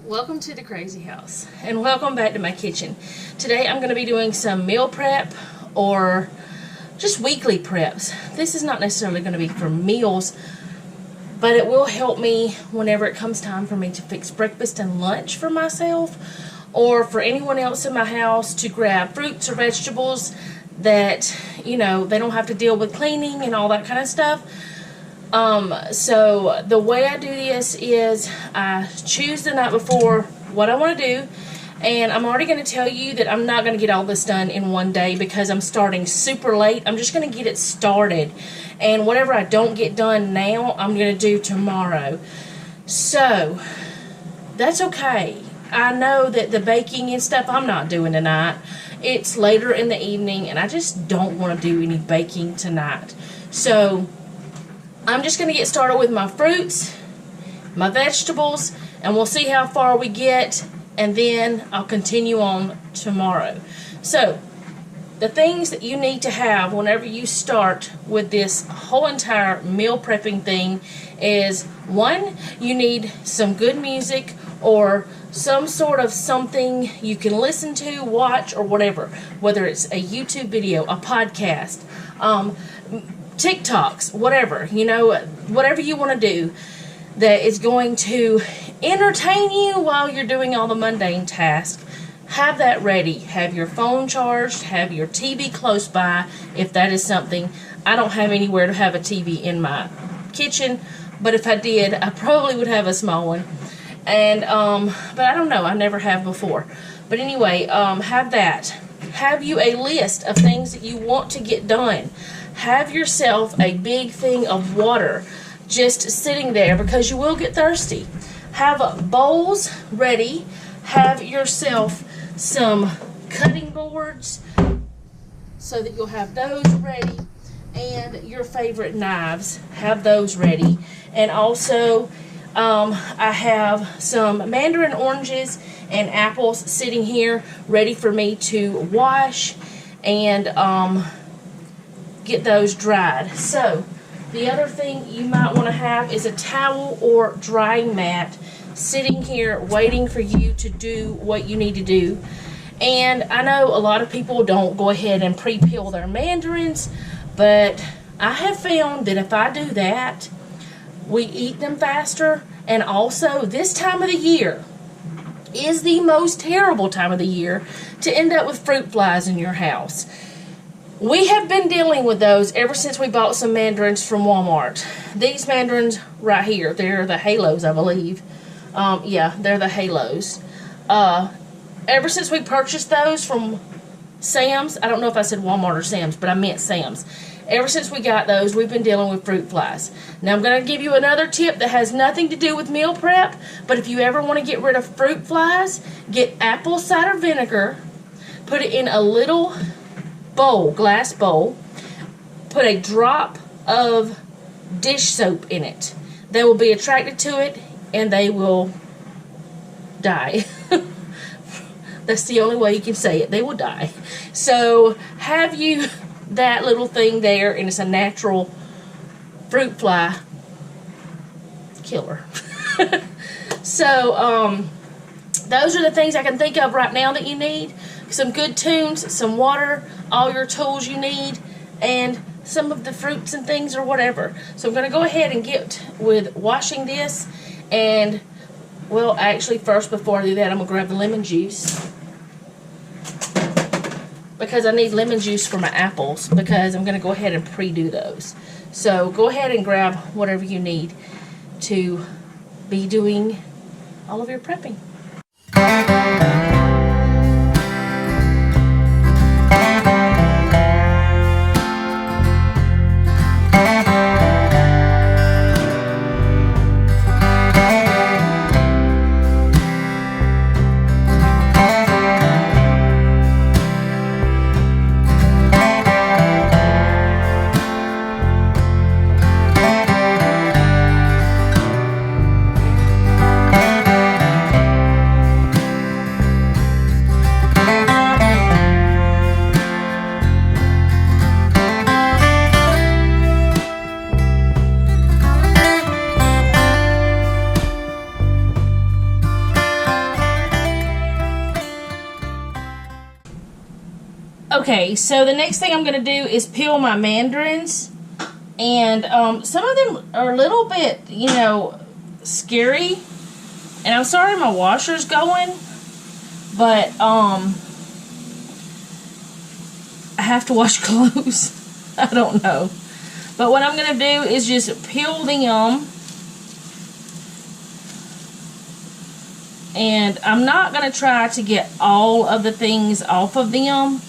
Welcome to the crazy house and welcome back to my kitchen. Today I'm going to be doing some meal prep or just weekly preps. This is not necessarily going to be for meals, but it will help me whenever it comes time for me to fix breakfast and lunch for myself or for anyone else in my house to grab fruits or vegetables that, you know, they don't have to deal with cleaning and all that kind of stuff. So the way I do this is I choose the night before what I want to do, and I'm already going to tell you that I'm not going to get all this done in one day because I'm starting super late. I'm just going to get it started, and whatever I don't get done now, I'm going to do tomorrow. So that's okay. I know that the baking and stuff I'm not doing tonight. It's later in the evening, and I just don't want to do any baking tonight. So I'm just going to get started with my fruits, my vegetables, and we'll see how far we get, and then I'll continue on tomorrow. So, the things that you need to have whenever you start with this whole entire meal prepping thing is, one, you need some good music or some sort of something you can listen to, watch, or whatever, whether it's a YouTube video, a podcast, TikToks, whatever, you know, whatever you want to do that is going to entertain you while you're doing all the mundane tasks. Have that ready. Have your phone charged. Have your TV close by if that is something. I don't have anywhere to have a TV in my kitchen, but if I did, I probably would have a small one. And, but I don't know. I never have before. But anyway, have that. Have you a list of things that you want to get done. Have yourself a big thing of water just sitting there because you will get thirsty. Have bowls ready. Have yourself some cutting boards so that you'll have those ready. And your favorite knives, have those ready. And also, I have some mandarin oranges and apples sitting here ready for me to wash and get those dried. So the other thing you might want to have is a towel or drying mat sitting here waiting for you to do what you need to do. And I know a lot of people don't go ahead and pre-peel their mandarins, but I have found that if I do that, we eat them faster. And also, this time of the year is the most terrible time of the year to end up with fruit flies in your house. We have been dealing with those ever since we bought some mandarins from Walmart. These mandarins right here, they're the halos, I believe. Yeah, they're the halos. Ever since we purchased those from Sam's, I don't know if I said Walmart or Sam's, but I meant Sam's. Ever since we got those, we've been dealing with fruit flies. Now, I'm going to give you another tip that has nothing to do with meal prep, but if you ever want to get rid of fruit flies, get apple cider vinegar, put it in a little bowl, glass bowl, put a drop of dish soap in it. They will be attracted to it, and they will die. That's the only way you can say it. They will die. So, have you that little thing there, and it's a natural fruit fly killer. So, those are the things I can think of right now that you need. Some good tunes, some water, all your tools you need, and some of the fruits and things or whatever. So I'm going to go ahead and get with washing this. And, well, actually, first, before I do that, I'm going to grab the lemon juice, because I need lemon juice for my apples, because I'm going to go ahead and pre-do those. So go ahead and grab whatever you need to be doing all of your prepping. Okay, so the next thing I'm going to do is peel my mandarins. And some of them are a little bit, you know, scary. And I'm sorry my washer's going. But I have to wash clothes. I don't know. But what I'm going to do is just peel them. And I'm not going to try to get all of the things off of them.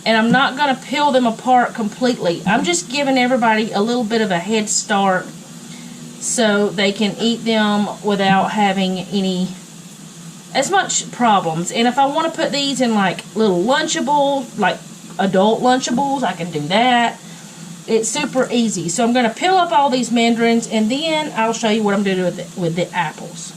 And I'm not going to peel them apart completely. I'm just giving everybody a little bit of a head start so they can eat them without having as much problems. And if I want to put these in like little Lunchables, like adult Lunchables, I can do that. It's super easy. So I'm going to peel up all these mandarins, and then I'll show you what I'm doing with the apples.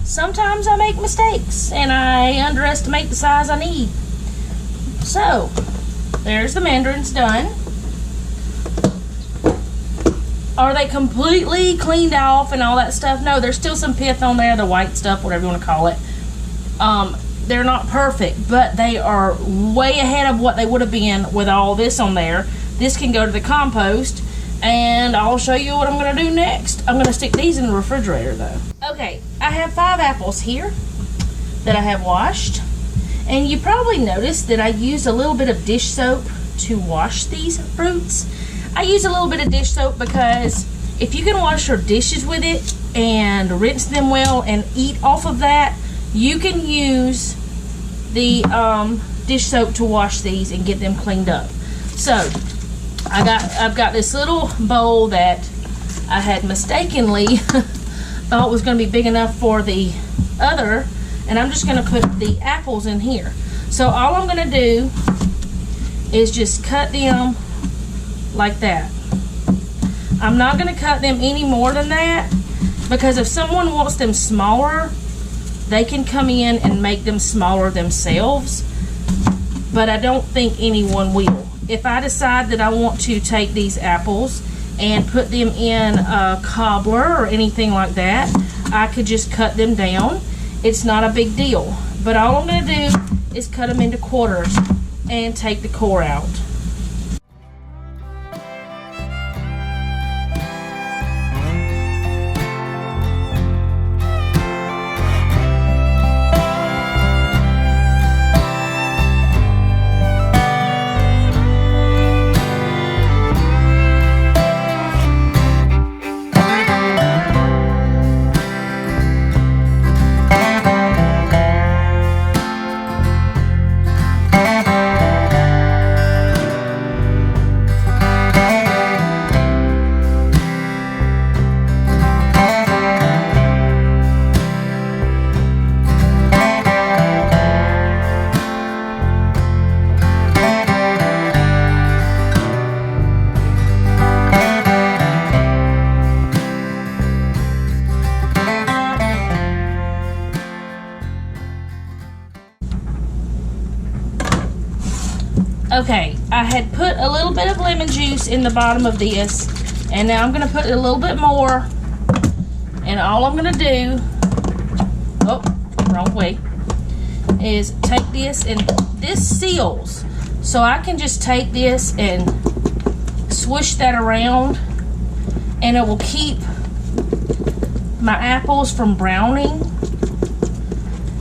Sometimes I make mistakes and I underestimate the size I need. So, there's the mandarins done. Are they completely cleaned off and all that stuff? No, there's still some pith on there, the white stuff, whatever you want to call it. They're not perfect, but they are way ahead of what they would have been with all this on there. This can go to the compost, and I'll show you what I'm going to do next. I'm going to stick these in the refrigerator though. Okay, I have 5 apples here that I have washed. And you probably noticed that I used a little bit of dish soap to wash these fruits. I use a little bit of dish soap because if you can wash your dishes with it and rinse them well and eat off of that, you can use the dish soap to wash these and get them cleaned up. So I've got this little bowl that I had mistakenly thought was going to be big enough for the other, and I'm just going to put the apples in here. So all I'm going to do is just cut them like that. I'm not going to cut them any more than that, because if someone wants them smaller, they can come in and make them smaller themselves, but I don't think anyone will. If I decide that I want to take these apples and put them in a cobbler or anything like that, I could just cut them down. It's not a big deal. But all I'm going to do is cut them into quarters and take the core out. Okay, I had put a little bit of lemon juice in the bottom of this, and now I'm going to put a little bit more, and all I'm going to do, oh, wrong way, is take this, and this seals, so I can just take this and swish that around, and it will keep my apples from browning.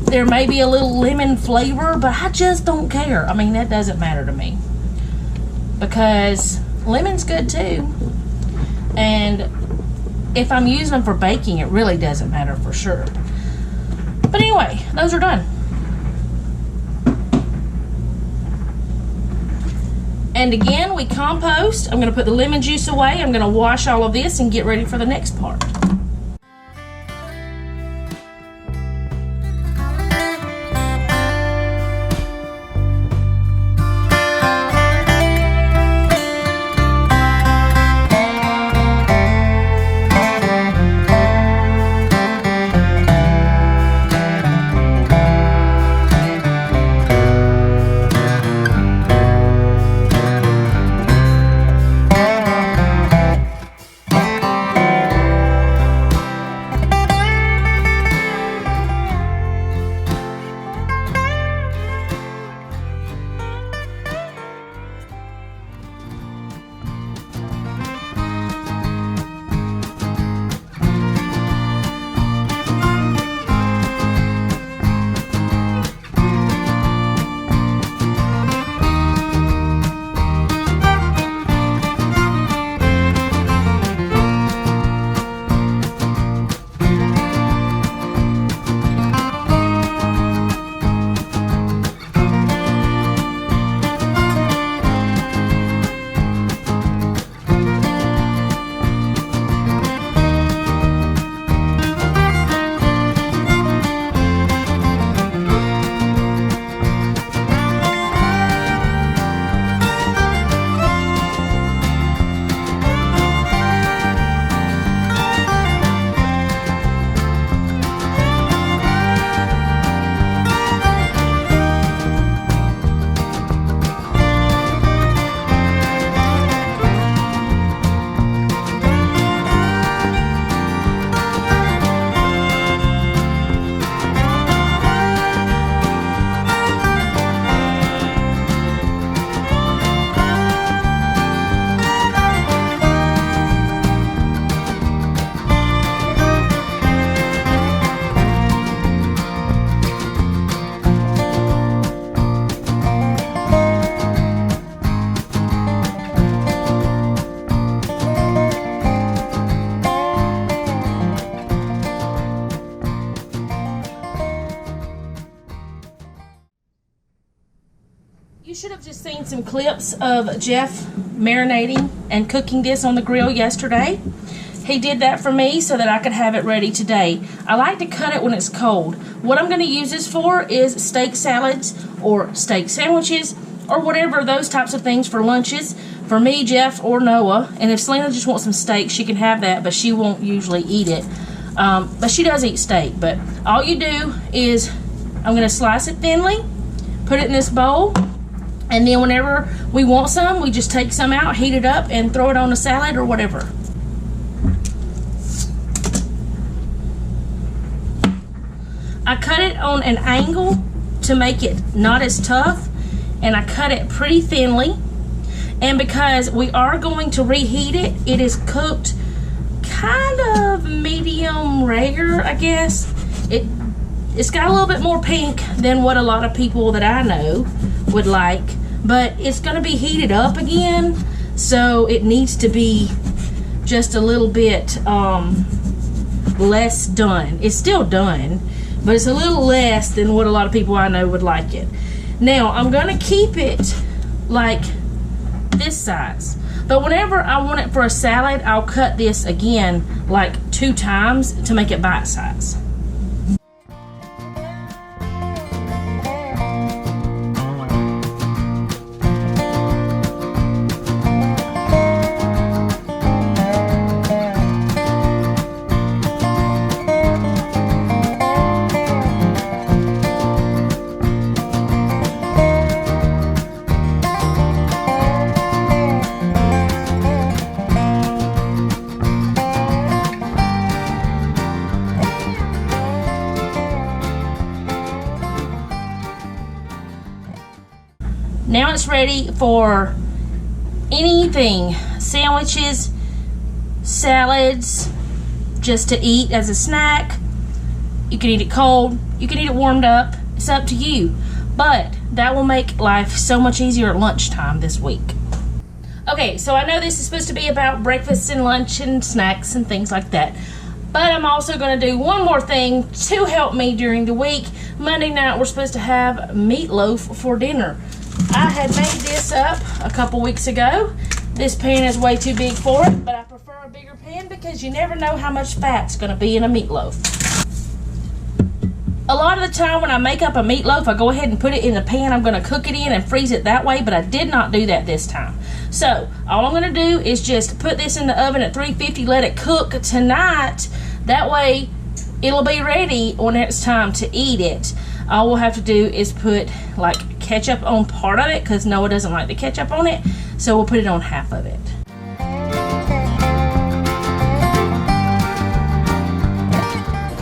There may be a little lemon flavor, but I just don't care. I mean, that doesn't matter to me, because lemon's good too. And if I'm using them for baking, it really doesn't matter for sure. But anyway, those are done. And again, we compost. I'm going to put the lemon juice away. I'm going to wash all of this and get ready for the next part. You should have just seen some clips of Jeff marinating and cooking this on the grill yesterday. He did that for me so that I could have it ready today. I like to cut it when it's cold. What I'm going to use this for is steak salads or steak sandwiches or whatever, those types of things for lunches. For me, Jeff, or Noah. And if Selena just wants some steak, she can have that, but she won't usually eat it. But she does eat steak. But all you do is, I'm going to slice it thinly, put it in this bowl, and then whenever we want some, we just take some out, heat it up, and throw it on a salad or whatever. I cut it on an angle to make it not as tough, and I cut it pretty thinly. And because we are going to reheat it, it is cooked kind of medium rare, I guess. It's got a little bit more pink than what a lot of people that I know would like, but it's going to be heated up again, so it needs to be just a little bit less done. It's still done, but it's a little less than what a lot of people I know would like it. Now, I'm going to keep it like this size, but whenever I want it for a salad, I'll cut this again like 2 times to make it bite size. Now it's ready for anything, sandwiches, salads, just to eat as a snack. You can eat it cold. You can eat it warmed up. It's up to you. But that will make life so much easier at lunchtime this week. Okay, so I know this is supposed to be about breakfast and lunch and snacks and things like that. But I'm also going to do one more thing to help me during the week. Monday night, we're supposed to have meatloaf for dinner. I had made this up a couple weeks ago. This pan is way too big for it, but I prefer a bigger pan because you never know how much fat's going to be in a meatloaf. A lot of the time when I make up a meatloaf, I go ahead and put it in the pan I'm going to cook it in and freeze it that way, but I did not do that this time. So, all I'm going to do is just put this in the oven at 350, let it cook tonight. That way, it'll be ready when it's time to eat it. All we'll have to do is put, like, ketchup on part of it, because Noah doesn't like the ketchup on it, so we'll put it on half of it.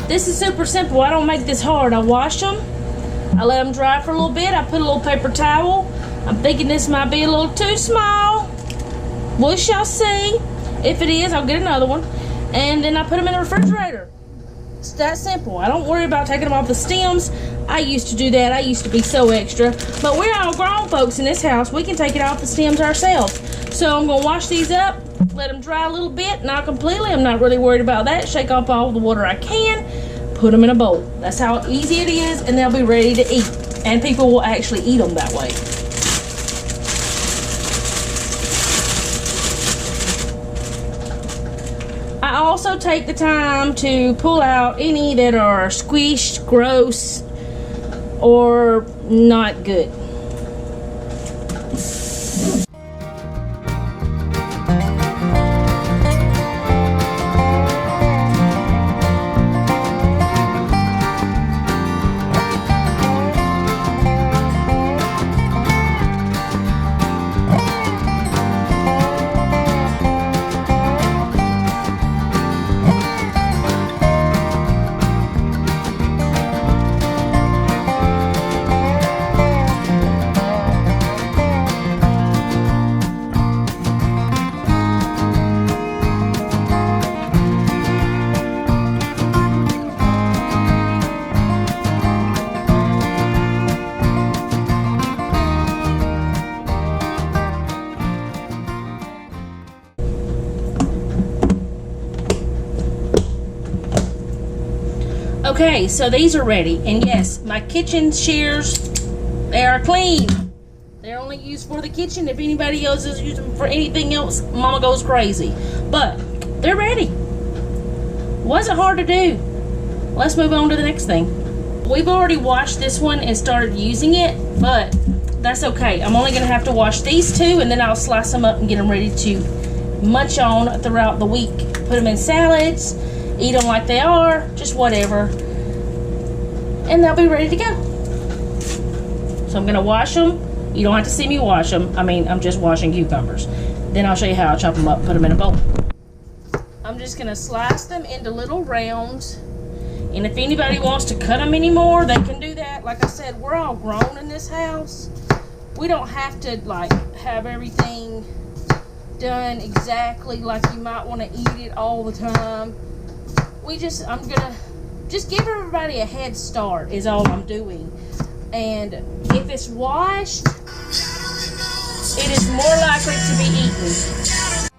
This is super simple. I don't make this hard. I wash them. I let them dry for a little bit. I put a little paper towel. I'm thinking this might be a little too small. We shall see. If it is, I'll get another one. And then I put them in the refrigerator. It's that simple. I don't worry about taking them off the stems. I used to do that. I used to be so extra. But we're all grown folks in this house. We can take it off the stems ourselves. So I'm going to wash these up. Let them dry a little bit, not completely. I'm not really worried about that. Shake off all the water I can. Put them in a bowl. That's how easy it is, and they'll be ready to eat. And people will actually eat them that way. I also take the time to pull out any that are squished, gross, or not good. Okay, so these are ready, and yes, my kitchen shears, they are clean. They're only used for the kitchen. If anybody else is using them for anything else, Mama goes crazy. But they're ready. Wasn't hard to do. Let's move on to the next thing. We've already washed this one and started using it, but that's okay. I'm only gonna have to wash these two, and then I'll slice them up and get them ready to munch on throughout the week. Put them in salads, eat them like they are, just whatever, and they'll be ready to go. So I'm gonna wash them. You don't have to see me wash them. I mean, I'm just washing cucumbers. Then I'll show you how I chop them up, put them in a bowl. I'm just gonna slice them into little rounds, and if anybody wants to cut them anymore, they can do that. Like I said, we're all grown in this house. We don't have to like have everything done exactly like you might want to eat it all the time. I'm gonna just give everybody a head start is all I'm doing. And if it's washed, it is more likely to be eaten.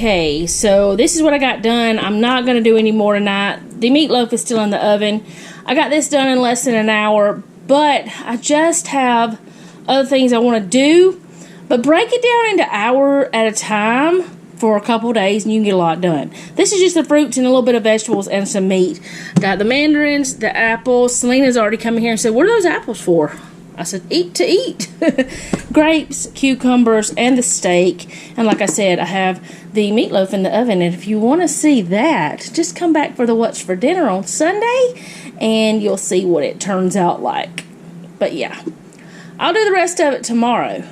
Okay, so this is what I got done. I'm not going to do any more tonight. The meatloaf is still in the oven. I got this done in less than an hour, but I just have other things I want to do. But break it down into hour at a time. for a couple days and you can get a lot done. This is just the fruits and a little bit of vegetables and some meat. Got the mandarins, the apples. Selena's already come in here and said, what are those apples for? I said, eat to eat. Grapes, cucumbers, and the steak. And like I said, I have the meatloaf in the oven. And if you want to see that, just come back for the What's for Dinner on Sunday and you'll see what it turns out like. But yeah, I'll do the rest of it tomorrow.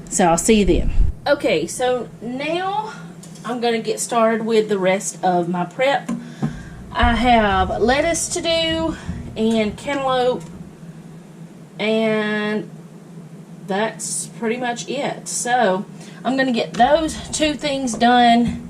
So I'll see you then. Okay, so now I'm going to get started with the rest of my prep. I have lettuce to do and cantaloupe, and that's pretty much it. So I'm going to get those two things done.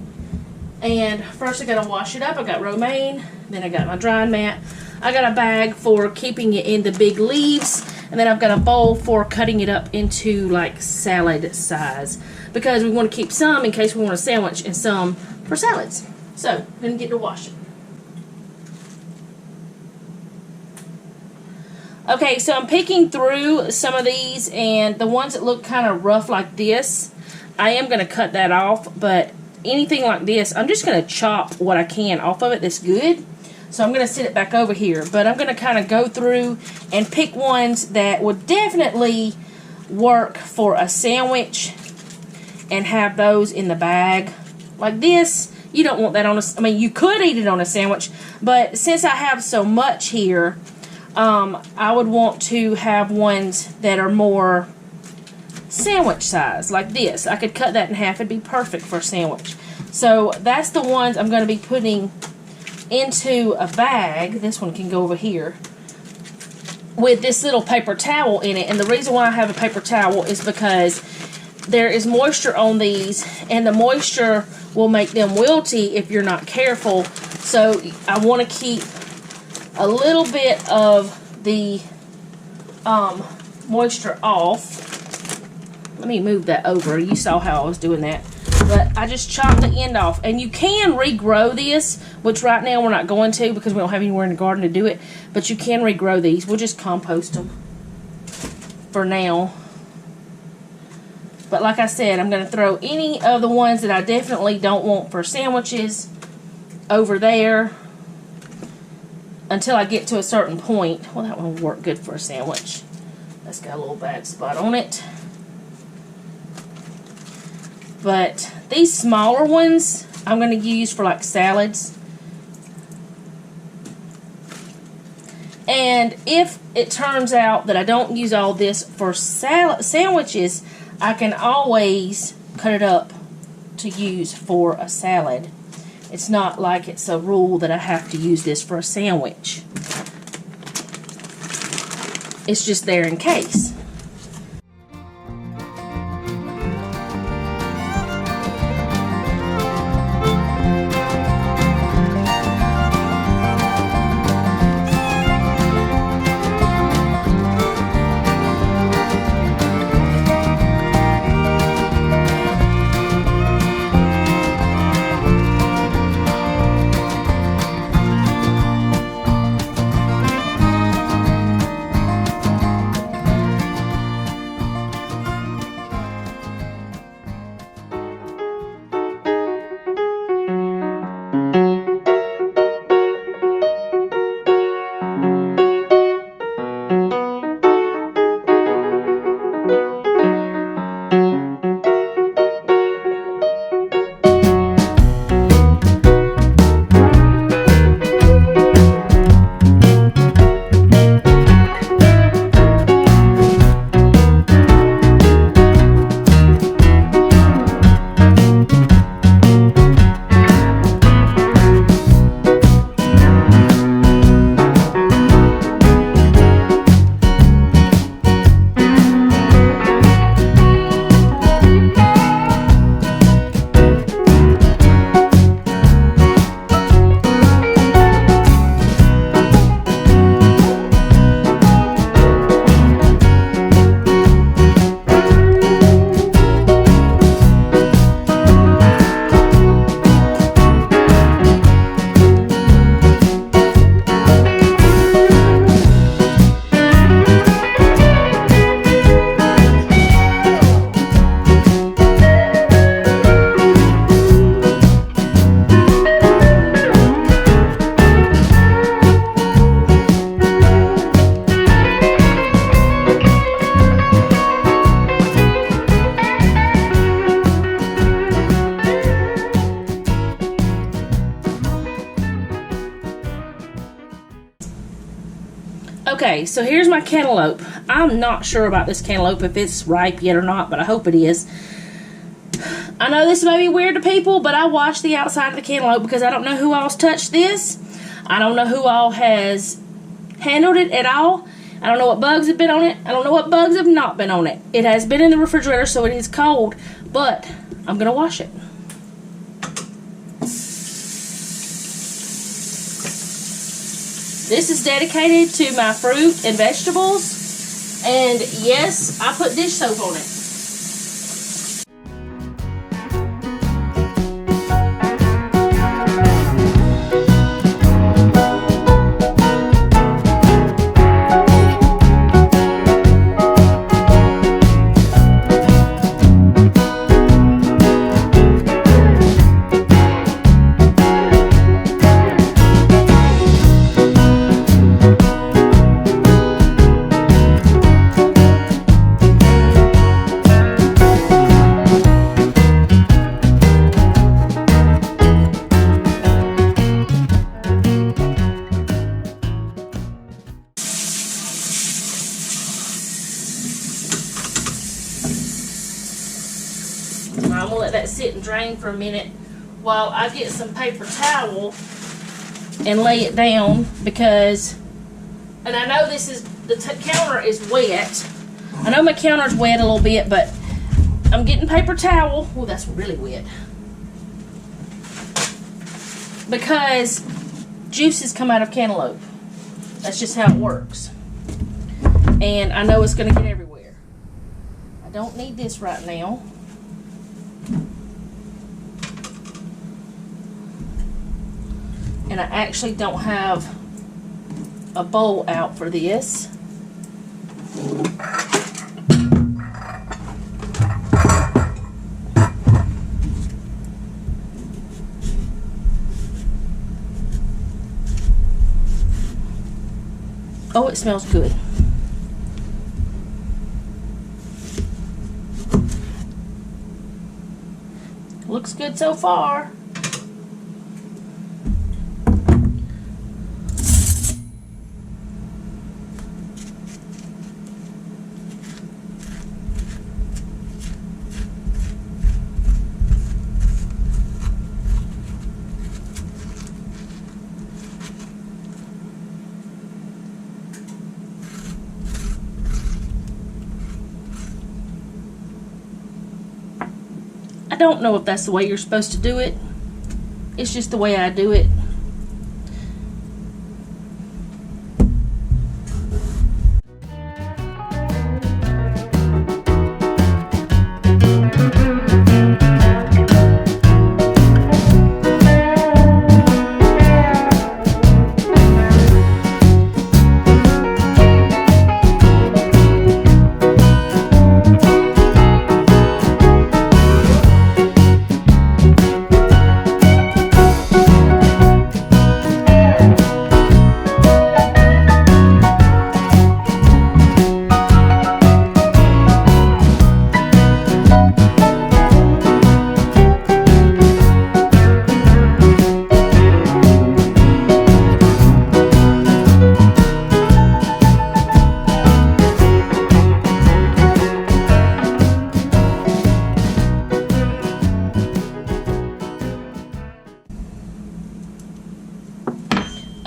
And first I got to wash it up. I got romaine, then I got my drying mat. I got a bag for keeping it in the big leaves, and then I've got a bowl for cutting it up into like salad size, because we want to keep some in case we want a sandwich and some for salads. So I'm going to get to wash it. Okay, so I'm picking through some of these, and the ones that look kind of rough like this, I am going to cut that off, but anything like this, I'm just going to chop what I can off of it that's good. So I'm going to set it back over here, but I'm going to kind of go through and pick ones that would definitely work for a sandwich and have those in the bag. Like this, you don't want that on a, I mean, you could eat it on a sandwich, but since I have so much here, I would want to have ones that are more sandwich size, like this. I could cut that in half. It'd be perfect for a sandwich. So that's the ones I'm going to be putting into a bag. This one can go over here with this little paper towel in it. And the reason why I have a paper towel is because there is moisture on these, and the moisture will make them wilty if you're not careful. So I want to keep a little bit of the moisture off. Let me move that over. You saw how I was doing that. But I just chopped the end off. And you can regrow this, which right now we're not going to because we don't have anywhere in the garden to do it. But you can regrow these. We'll just compost them for now. But like I said, I'm going to throw any of the ones that I definitely don't want for sandwiches over there until I get to a certain point. Well, that one will work good for a sandwich. That's got a little bad spot on it. But these smaller ones I'm going to use for like salads. And if it turns out that I don't use all this for sandwiches, I can always cut it up to use for a salad. It's not like it's a rule that I have to use this for a sandwich. It's just there in case. Okay, so here's my cantaloupe. I'm not sure about this cantaloupe, if it's ripe yet or not, but I hope it is. I know this may be weird to people, but I washed the outside of the cantaloupe because I don't know who all's touched this. I don't know who all has handled it at all. I don't know what bugs have been on it. I don't know what bugs have not been on it. It has been in the refrigerator, so it is cold, but I'm going to wash it. This is dedicated to my fruit and vegetables. And yes, I put dish soap on it. I'm gonna let that sit and drain for a minute while I get some paper towel and lay it down, because, and I know this is, the counter is wet. I know my counter's wet a little bit, but I'm getting paper towel. Oh, that's really wet. Because juices come out of cantaloupe. That's just how it works. And I know it's gonna get everywhere. I don't need this right now. And I actually don't have a bowl out for this. Oh, it smells good. Looks good so far. I don't know if that's the way you're supposed to do it. It's just the way I do it.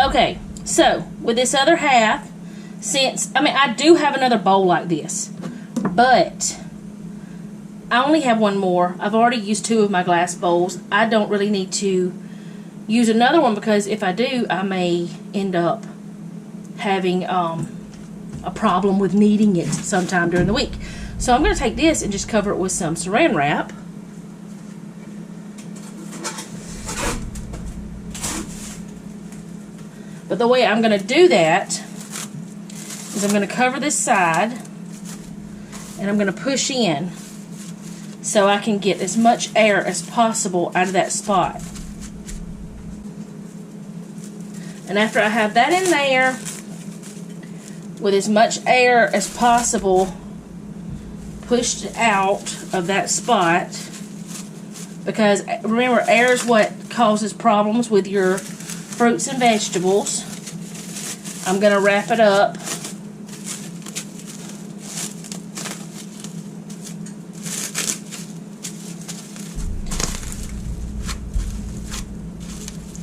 Okay, so with this other half, since, I mean, I do have another bowl like this, but I only have one more. I've already used 2 of my glass bowls. I don't really need to use another one, because if I do, I may end up having a problem with needing it sometime during the week. So I'm going to take this and just cover it with some saran wrap. But the way I'm going to do that is I'm going to cover this side and I'm going to push in so I can get as much air as possible out of that spot. And after I have that in there with as much air as possible pushed out of that spot, because remember, air is what causes problems with your fruits and vegetables, I'm going to wrap it up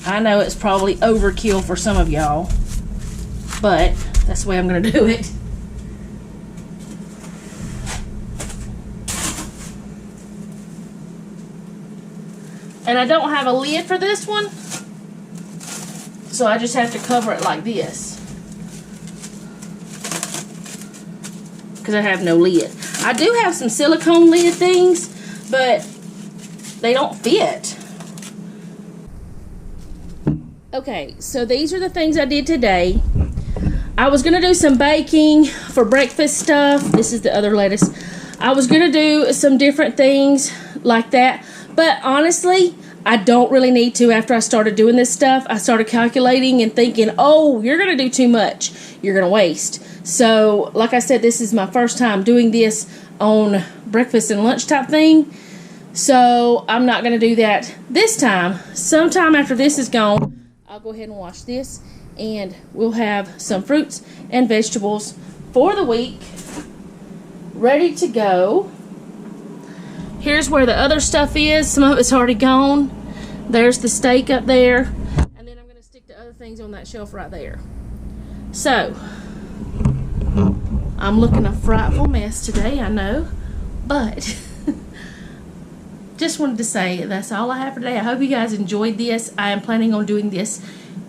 I know it's probably overkill for some of y'all, but that's the way I'm going to do it. And I don't have a lid for this one, so I just have to cover it like this, because I have no lid. I do have some silicone lid things, but they don't fit. Okay, so these are the things I did today. I was gonna do some baking for breakfast stuff. This is the other lettuce. I was gonna do some different things like that, but honestly, I don't really need to. After I started doing this stuff, I started calculating and thinking, oh, you're gonna do too much. You're gonna waste. So, like I said, this is my first time doing this on breakfast and lunch type thing. So, I'm not gonna do that this time. Sometime after this is gone, I'll go ahead and wash this, and we'll have some fruits and vegetables for the week ready to go. Here's where the other stuff is. Some of it's already gone. There's the steak up there, and then I'm going to stick the other things on that shelf right there. So, I'm looking a frightful mess today, I know, but just wanted to say that's all I have for today. I hope you guys enjoyed this. I am planning on doing this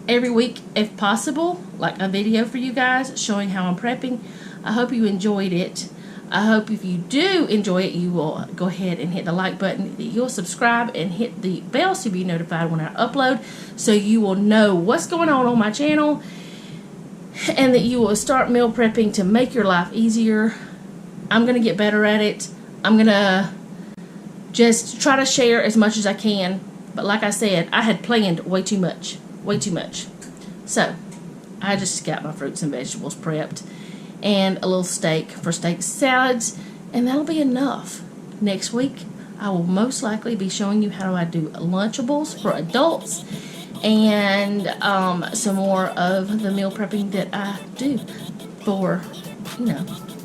every week if possible, like a video for you guys showing how I'm prepping. I hope you enjoyed it. I hope if you do enjoy it, you will go ahead and hit the like button. You'll subscribe and hit the bell to be notified when I upload, so you will know what's going on my channel, and that you will start meal prepping to make your life easier. I'm going to get better at it. I'm going to just try to share as much as I can. But like I said, I had planned way too much. Way too much. So, I just got my fruits and vegetables prepped, and a little steak for steak salads, and that'll be enough. Next week, I will most likely be showing you how I do Lunchables for adults, and some more of the meal prepping that I do for,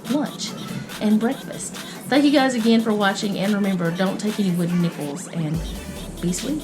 lunch and breakfast. Thank you guys again for watching, and remember, don't take any wooden nickels, and be sweet.